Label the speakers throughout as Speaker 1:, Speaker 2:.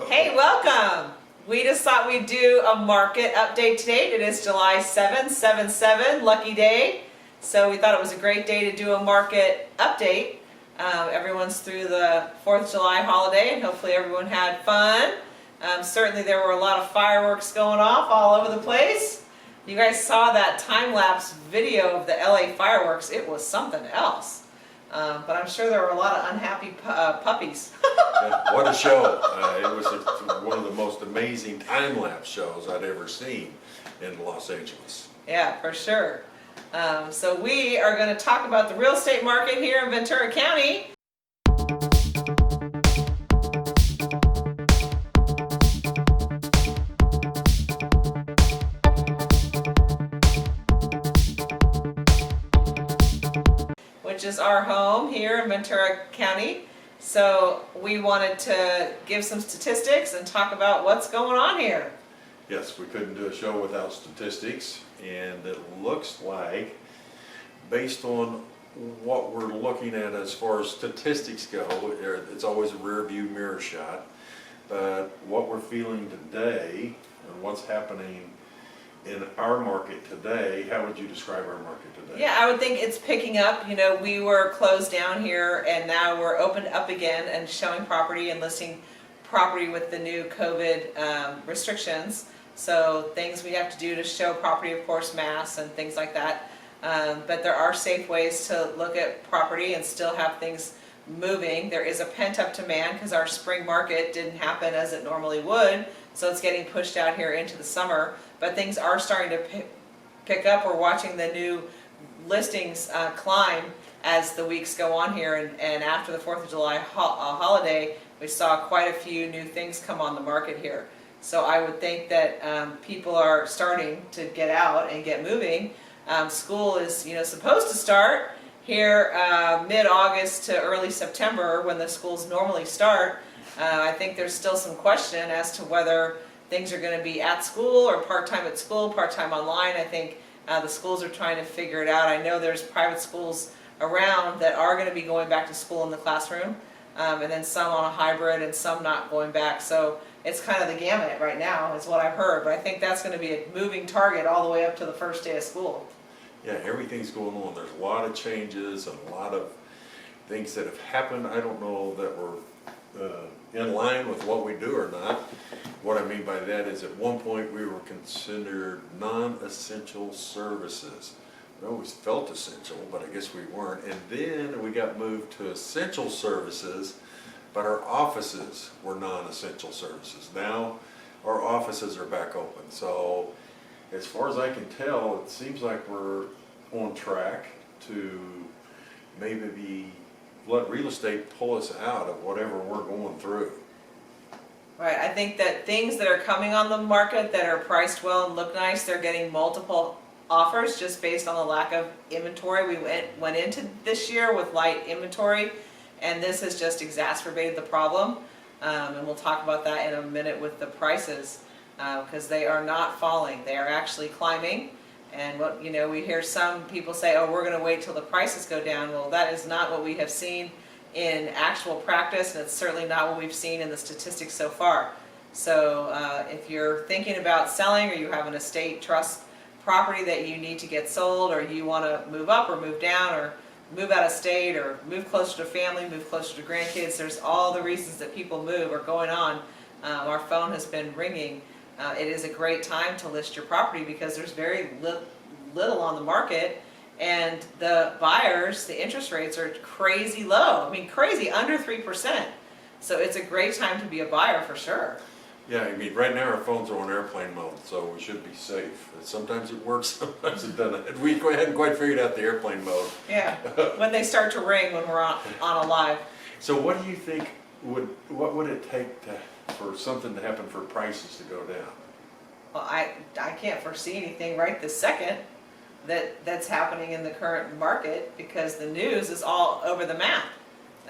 Speaker 1: Hey, welcome! We just thought we'd do a market update today. It is July 7th, 7/7, lucky day. So we thought it was a great day to do a market update. Everyone's through the 4th of July holiday and hopefully everyone had fun. Certainly there were a lot of fireworks going off all over the place. You guys saw that time-lapse video of the LA fireworks. It was something else. But I'm sure there were a lot of unhappy puppies.
Speaker 2: Yeah, what a show. It was one of the most amazing time-lapse shows I'd ever seen in Los Angeles.
Speaker 1: Yeah, for sure. So we are going to talk about the real estate market here in Ventura County. Which is our home here in Ventura County. So we wanted to give some statistics and talk about what's going on here.
Speaker 2: Yes, we couldn't do a show without statistics, and it looks like, based on what we're looking at as far as statistics go, it's always a rear view mirror shot, but what we're feeling today and what's happening in our market today, how would you describe our market today?
Speaker 1: Yeah, I would think it's picking up. You know, we were closed down here and now we're opened up again and showing property and listing property with the new COVID restrictions. So things we have to do to show property, of course, masks and things like that. But there are safe ways to look at property and still have things moving. There is a pent-up demand because our spring market didn't happen as it normally would. So it's getting pushed out here into the summer. But things are starting to pick up. We're watching the new listings climb as the weeks go on here. And after the 4th of July holiday, we saw quite a few new things come on the market here. So I would think that people are starting to get out and get moving. School is, supposed to start here mid-August to early September when the schools normally start. I think there's still some question as to whether things are going to be at school or part-time at school, part-time online. I think the schools are trying to figure it out. I know there's private schools around that are going to be going back to school in the classroom, and then some on a hybrid and some not going back. So it's kind of the gamut right now is what I've heard, but I think that's going to be a moving target all the way up to the first day of school.
Speaker 2: Yeah, everything's going on. There's a lot of changes and a lot of things that have happened. I don't know that we're in line with what we do or not. What I mean by that is at one point we were considered non-essential services. We always felt essential, but I guess we weren't. And then we got moved to essential services, but our offices were non-essential services. Now our offices are back open. So as far as I can tell, it seems like we're on track to maybe let real estate pull us out of whatever we're going through.
Speaker 1: Right, I think that things that are coming on the market that are priced well and look nice, they're getting multiple offers just based on the lack of inventory. We went into this year with light inventory, and this has just exacerbated the problem. And we'll talk about that in a minute with the prices, because they are not falling. They are actually climbing. And what we hear some people say, oh, we're going to wait till the prices go down. Well, that is not what we have seen in actual practice, and it's certainly not what we've seen in the statistics so far. So if you're thinking about selling, or you have an estate trust property that you need to get sold, or you want to move up or move down, or move out of state, or move closer to family, move closer to grandkids, there's all the reasons that people move are going on. Our phone has been ringing. It is a great time to list your property because there's very little on the market, and the buyers, the interest rates are crazy low. I mean, crazy, under 3%. So it's a great time to be a buyer for sure.
Speaker 2: Yeah, I mean, right now our phones are on airplane mode, so we should be safe. Sometimes it works, sometimes it doesn't. We hadn't quite figured out the airplane mode.
Speaker 1: Yeah, when they start to ring when we're on a live.
Speaker 2: So what do you think what would it take for something to happen for prices to go down?
Speaker 1: Well, I can't foresee anything right this second that's happening in the current market, because the news is all over the map.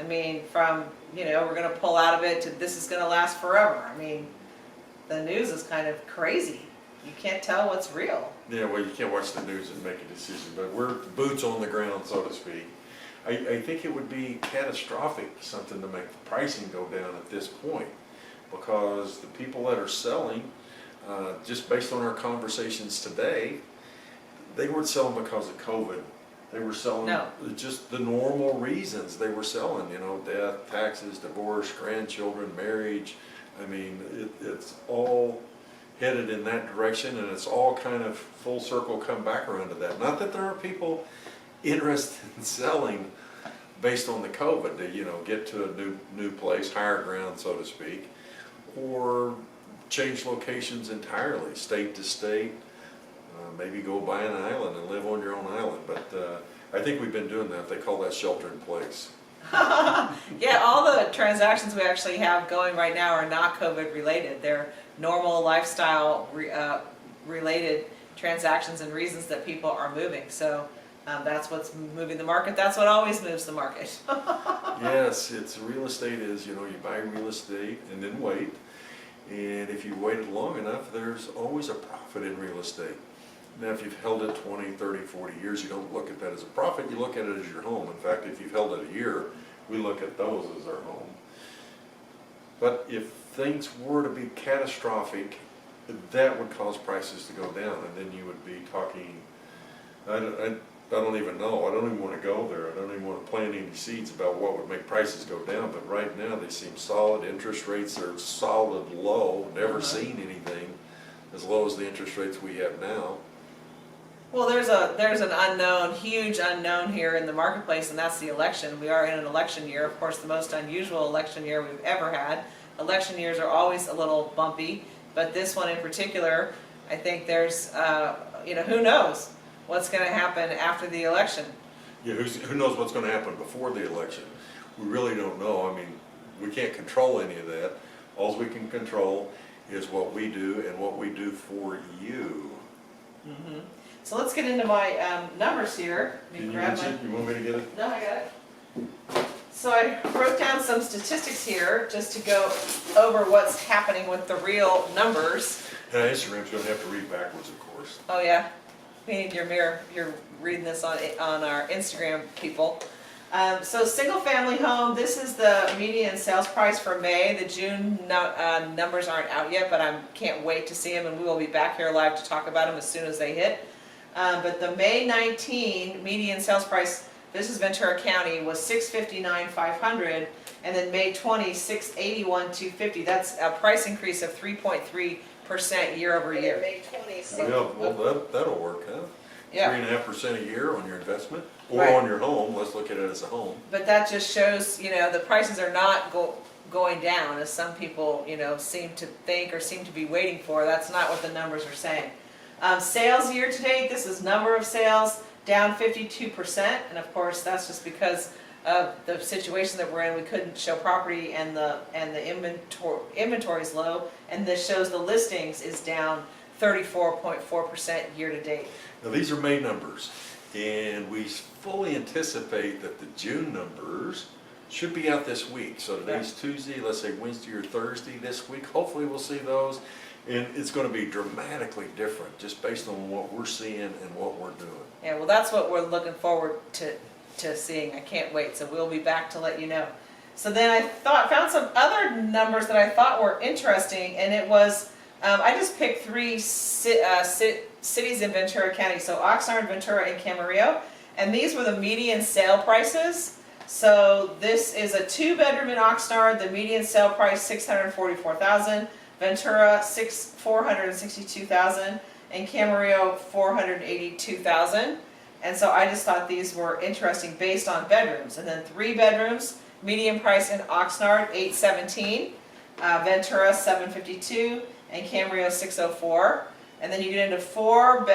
Speaker 1: I mean, from, we're going to pull out of it to this is going to last forever. I mean, the news is kind of crazy. You can't tell what's real.
Speaker 2: Yeah, well, you can't watch the news and make a decision, but we're boots on the ground, so to speak. I think it would be catastrophic, something to make the pricing go down at this point. because the people that are selling, just based on our conversations today, they weren't selling because of COVID. They were selling
Speaker 1: No.
Speaker 2: just the normal reasons they were selling, death, taxes, divorce, grandchildren, marriage. I mean, it's all headed in that direction, and it's all kind of full circle come back around to that. Not that there aren't people interested in selling based on the COVID to, get to a new place, higher ground, so to speak, or change locations entirely, state to state. Maybe go buy an island and live on your own island, but I think we've been doing that. They call that shelter in place.
Speaker 1: Yeah, all the transactions we actually have going right now are not COVID related. They're normal lifestyle related transactions and reasons that people are moving. So that's what's moving the market. That's what always moves the market.
Speaker 2: Yes, it's real estate is, you buy real estate and then wait. And if you waited long enough, there's always a profit in real estate. Now, if you've held it 20, 30, 40 years, you don't look at that as a profit, you look at it as your home. In fact, if you've held it a year, we look at those as our home. But if things were to be catastrophic, that would cause prices to go down, and then you would be talking, I don't even know, I don't even want to go there, I don't even want to plant any seeds about what would make prices go down, but right now they seem solid. Interest rates are solid low, never seen anything as low as the interest rates we have now.
Speaker 1: Well, there's an unknown, huge unknown here in the marketplace, and that's the election. We are in an election year, of course, the most unusual election year we've ever had. Election years are always a little bumpy, but this one in particular, I think there's, who knows what's going to happen after the election.
Speaker 2: Yeah, who knows what's going to happen before the election? We really don't know. I mean, we can't control any of that. All we can control is what we do and what we do for you.
Speaker 1: Mm-hmm. So let's get into my numbers here.
Speaker 2: Can you mention? You want me to get it?
Speaker 1: No, I got it. So I wrote down some statistics here just to go over what's happening with the real numbers.
Speaker 2: And Instagram's going to have to read backwards, of course.
Speaker 1: Oh yeah, we need your mirror. You're reading this on our Instagram, people. So single family home, this is the median sales price for May. The June numbers aren't out yet, but I can't wait to see them, and we will be back here live to talk about them as soon as they hit. But the May 19 median sales price, this is Ventura County, was $659,500, and then May 20, $681,250. That's a price increase of 3.3% year over year. May 20,
Speaker 2: yeah, well that'll work, huh?
Speaker 1: Yeah.
Speaker 2: 3.5% a year on your investment, or
Speaker 1: Right.
Speaker 2: on your home. Let's look at it as a home.
Speaker 1: But that just shows, the prices are not going down as some people, seem to think or seem to be waiting for. That's not what the numbers are saying. Sales year to date, this is number of sales, down 52%, and of course that's just because of the situation that we're in. We couldn't show property, and the inventory is low, and this shows the listings is down 34.4% year to date.
Speaker 2: Now these are May numbers, and we fully anticipate that the June numbers should be out this week. So today's Tuesday, let's say Wednesday or Thursday this week. Hopefully we'll see those, and it's going to be dramatically different just based on what we're seeing and what we're doing.
Speaker 1: Yeah, well, that's what we're looking forward to seeing. I can't wait. So we'll be back to let you know. So then I found some other numbers that I thought were interesting, and it was I just picked three cities in Ventura County. So Oxnard, Ventura, and Camarillo, and these were the median sale prices. So this is a 2-bedroom in Oxnard. The median sale price $644,000. Ventura $462,000, and Camarillo $482,000. And so I just thought these were interesting based on bedrooms. And then 3 bedrooms, median price in Oxnard $817,000, Ventura $752,000, and Camarillo $604,000. And then you get into 4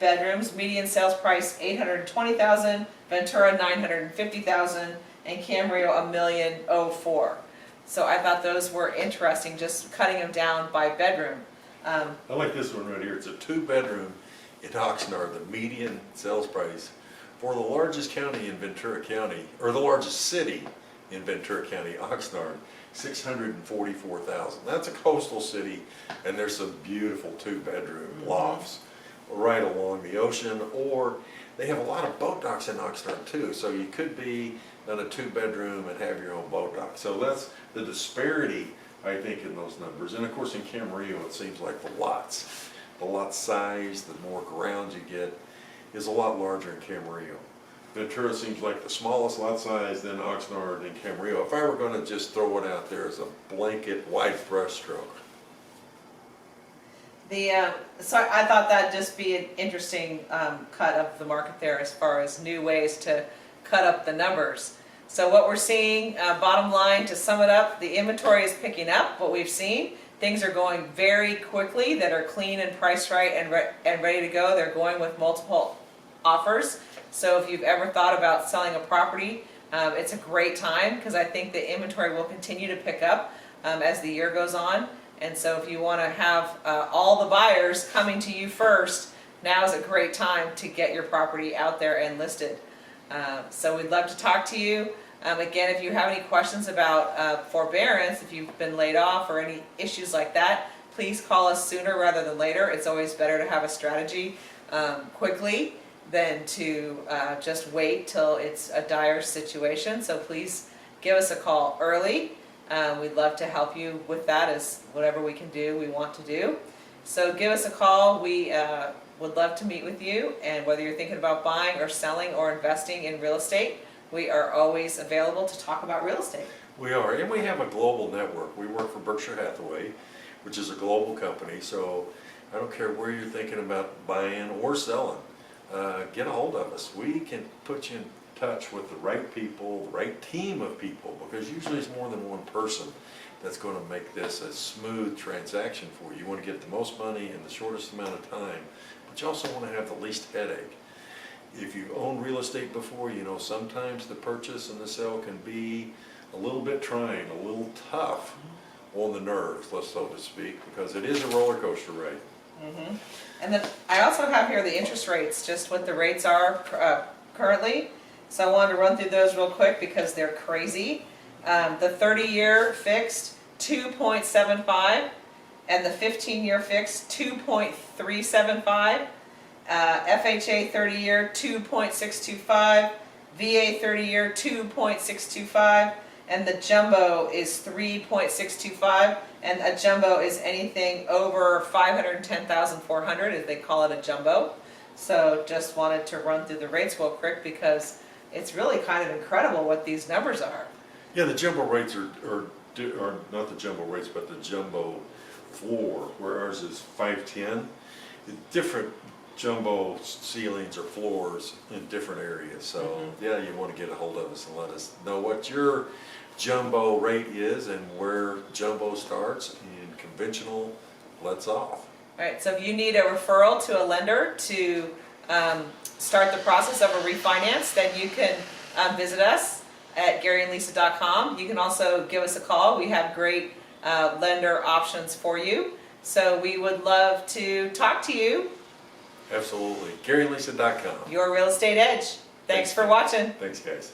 Speaker 1: bedrooms, median sales price $820,000, Ventura $950,000, and Camarillo $1,004,000. So I thought those were interesting, just cutting them down by bedroom.
Speaker 2: I like this one right here. It's a 2-bedroom in Oxnard. The median sales price for the largest county in Ventura County, or the largest city in Ventura County, Oxnard, $644,000. That's a coastal city, and there's some beautiful 2-bedroom lofts right along the ocean, or they have a lot of boat docks in Oxnard too, so you could be in a 2-bedroom and have your own boat dock. So that's the disparity I think, in those numbers. And of course in Camarillo, it seems like the lot size, the more ground you get, is a lot larger in Camarillo. Ventura seems like the smallest lot size, then Oxnard and Camarillo. If I were going to just throw it out there as a blanket wide brush stroke.
Speaker 1: So I thought that'd just be an interesting cut of the market there as far as new ways to cut up the numbers. So what we're seeing, bottom line, to sum it up, the inventory is picking up. What we've seen, things are going very quickly that are clean and priced right and ready to go. They're going with multiple offers. So if you've ever thought about selling a property, it's a great time because I think the inventory will continue to pick up as the year goes on. And so if you want to have all the buyers coming to you first, now is a great time to get your property out there and listed. So we'd love to talk to you. Again, if you have any questions about forbearance, if you've been laid off or any issues like that, please call us sooner rather than later. It's always better to have a strategy quickly than to just wait till it's a dire situation. So please give us a call early. We'd love to help you with that, as whatever we can do, we want to do. So give us a call. We would love to meet with you, and whether you're thinking about buying or selling or investing in real estate, we are always available to talk about real estate.
Speaker 2: We are, and we have a global network. We work for Berkshire Hathaway, which is a global company, so I don't care where you're thinking about buying or selling, get a hold of us. We can put you in touch with the right people, the right team of people, because usually it's more than one person that's going to make this a smooth transaction for you. You want to get the most money in the shortest amount of time, but you also want to have the least headache. If you've owned real estate before, you know sometimes the purchase and the sale can be a little bit trying, a little tough on the nerves, so to speak, because it is a roller coaster ride.
Speaker 1: Mm-hmm. And then I also have here the interest rates, just what the rates are currently. So I wanted to run through those real quick because they're crazy. The 30-year fixed, 2.75, and the 15-year fixed, 2.375. FHA 30-year, 2.625. VA 30-year, 2.625. And the jumbo is 3.625. And a jumbo is anything over 510,400, as they call it a jumbo. So just wanted to run through the rates real quick because it's really kind of incredible what these numbers are.
Speaker 2: Yeah, the jumbo rates are not the jumbo rates, but the jumbo floor, where ours is 510. Different jumbo ceilings or floors in different areas. So yeah, you want to get a hold of us and let us know what your jumbo rate is and where jumbo starts, and conventional lets off.
Speaker 1: All right, so if you need a referral to a lender to start the process of a refinance, then you can visit us at GaryandLisa.com. You can also give us a call. We have great lender options for you. So we would love to talk to you.
Speaker 2: Absolutely. GaryandLisa.com.
Speaker 1: Your real estate edge. Thanks for watching.
Speaker 2: Thanks, guys.